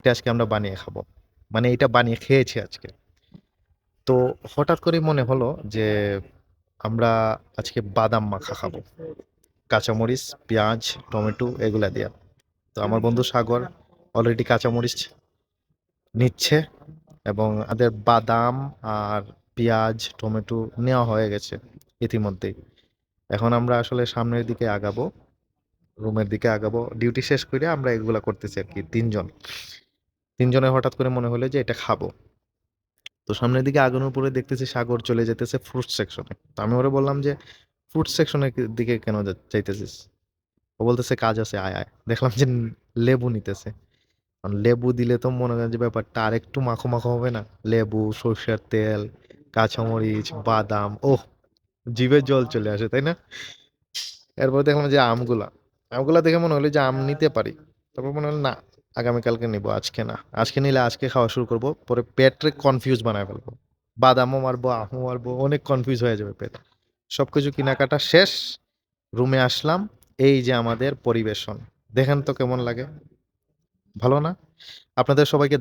এটা আজকে আমরা বানিয়ে খাবো, মানে এটা বানিয়ে খেয়েছি আজকে। তো হঠাৎ করে মনে হলো যে আমরা আজকে বাদাম মাখা খাবো, কাঁচামরিচ, পেঁয়াজ, টমেটো এগুলা দিয়ে। তো আমার বন্ধু সাগর অলরেডি কাঁচামরিচ নিচ্ছে, এবং আমাদের বাদাম আর পেঁয়াজ টমেটো নেওয়া হয়ে গেছে ইতিমধ্যেই। এখন আমরা আসলে সামনের দিকে আগাবো, রুমের দিকে আগাবো, ডিউটি শেষ করে আমরা এগুলা করতেছি আর কি। তিনজনের হঠাৎ করে মনে হলো যে এটা খাবো। তো সামনের দিকে আগানোর পরে দেখতেছি সাগর চলে যেতেছে ফ্রুট সেকশনে। তো আমি ওরে বললাম যে ফ্রুট সেকশনের দিকে কেন যাইতেছিস? ও বলতেছে কাজ আছে, আয় আয়। দেখলাম যে লেবু নিতেছে। কারণ লেবু দিলে তো মনে করেন যে ব্যাপারটা আর একটু মাখো মাখো হবে না। লেবু, সরষের তেল, কাঁচামরিচ, বাদাম, ওহ, জিভে জল চলে আসে, তাই না? এরপর দেখলাম যে আমগুলা দেখে মনে হলো যে আম নিতে পারি। তারপর মনে হলো না, আগামীকালকে নিবো, আজকে না। আজকে নিলে আজকে খাওয়া শুরু করবো, পরে পেটরে কনফিউজ বানায় ফেলবো। বাদামও মারবো, আমও মারবো, অনেক কনফিউজ হয়ে যাবে পেট। সবকিছু কেনাকাটা শেষ, রুমে আসলাম। এই যে আমাদের পরিবেশন, দেখেন তো কেমন লাগে, ভালো না? আপনাদের সবাইকে